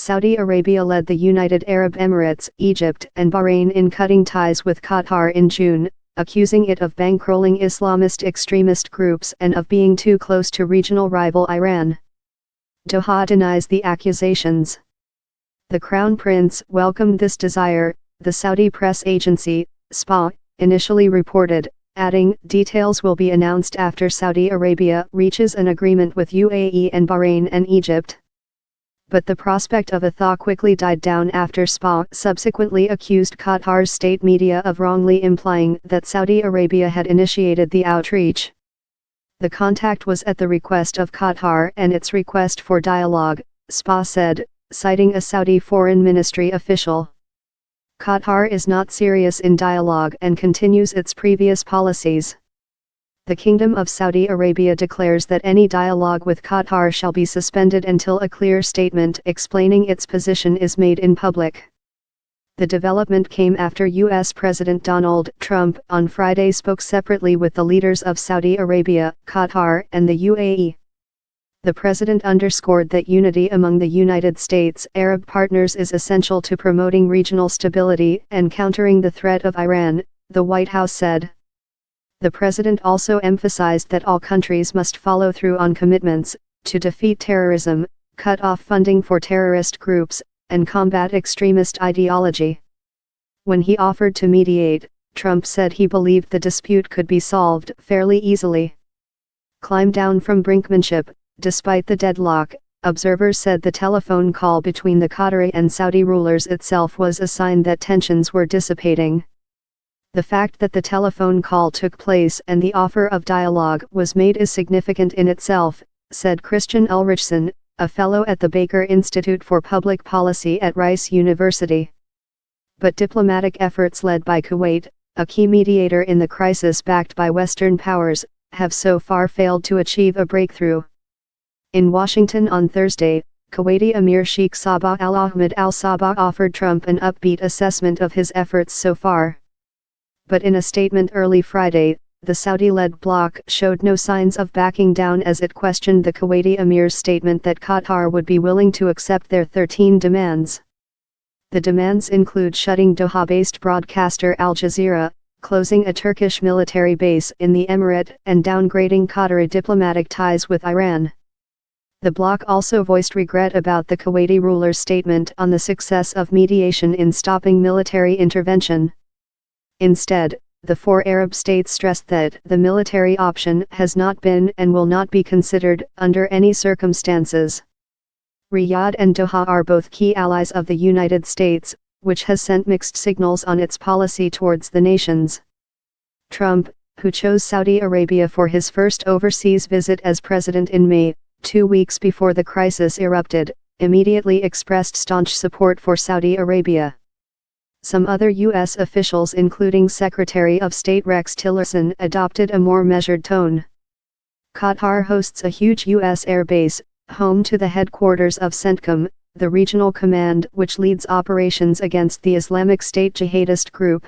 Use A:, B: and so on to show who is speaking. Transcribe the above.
A: Saudi Arabia led the United Arab Emirates, Egypt, and Bahrain in cutting ties with Qatar in June, accusing it of bankrolling Islamist extremist groups and of being too close to regional rival Iran. Doha denies the accusations. The Crown Prince welcomed this desire, the Saudi press agency, SPA, initially reported, adding, details will be announced after Saudi Arabia reaches an agreement with UAE and Bahrain and Egypt. But the prospect of a thaw quickly died down after SPA subsequently accused Qatar's state media of wrongly implying that Saudi Arabia had initiated the outreach. The contact was at the request of Qatar and its request for dialogue, SPA said, citing a Saudi Foreign Ministry official. Qatar is not serious in dialogue and continues its previous policies. The Kingdom of Saudi Arabia declares that any dialogue with Qatar shall be suspended until a clear statement explaining its position is made in public. The development came after U.S. President Donald Trump on Friday spoke separately with the leaders of Saudi Arabia, Qatar, and the UAE. The president underscored that unity among the United States Arab partners is essential to promoting regional stability and countering the threat of Iran, the White House said. The president also emphasized that all countries must follow through on commitments to defeat terrorism, cut off funding for terrorist groups, and combat extremist ideology. When he offered to mediate, Trump said he believed the dispute could be solved fairly easily. Climb down from brinkmanship. Despite the deadlock, observers said the telephone call between the Qatari and Saudi rulers itself was a sign that tensions were dissipating. The fact that the telephone call took place and the offer of dialogue was made is significant in itself, said Christian Ulrichsen, a fellow at the Baker Institute for Public Policy at Rice University. But diplomatic efforts led by Kuwait, a key mediator in the crisis backed by Western powers, have so far failed to achieve a breakthrough. In Washington on Thursday, Kuwaiti Emir Sheikh Sabah Al Ahmed Al Sabah offered Trump an upbeat assessment of his efforts so far. But in a statement early Friday, the Saudi-led bloc showed no signs of backing down as it questioned the Kuwaiti Emir's statement that Qatar would be willing to accept their 13 demands. The demands include shutting Doha-based broadcaster Al Jazeera, closing a Turkish military base in the emirate, and downgrading Qatari diplomatic ties with Iran. The bloc also voiced regret about the Kuwaiti ruler's statement on the success of mediation in stopping military intervention. Instead, the four Arab states stressed that the military option has not been and will not be considered under any circumstances. Riyadh and Doha are both key allies of the United States, which has sent mixed signals on its policy towards the nations. Trump, who chose Saudi Arabia for his first overseas visit as president in May, 2 weeks before the crisis erupted, immediately expressed staunch support for Saudi Arabia. Some other U.S. officials including Secretary of State Rex Tillerson adopted a more measured tone. Qatar hosts a huge U.S. air base, home to the headquarters of CENTCOM, the regional command which leads operations against the Islamic State jihadist group.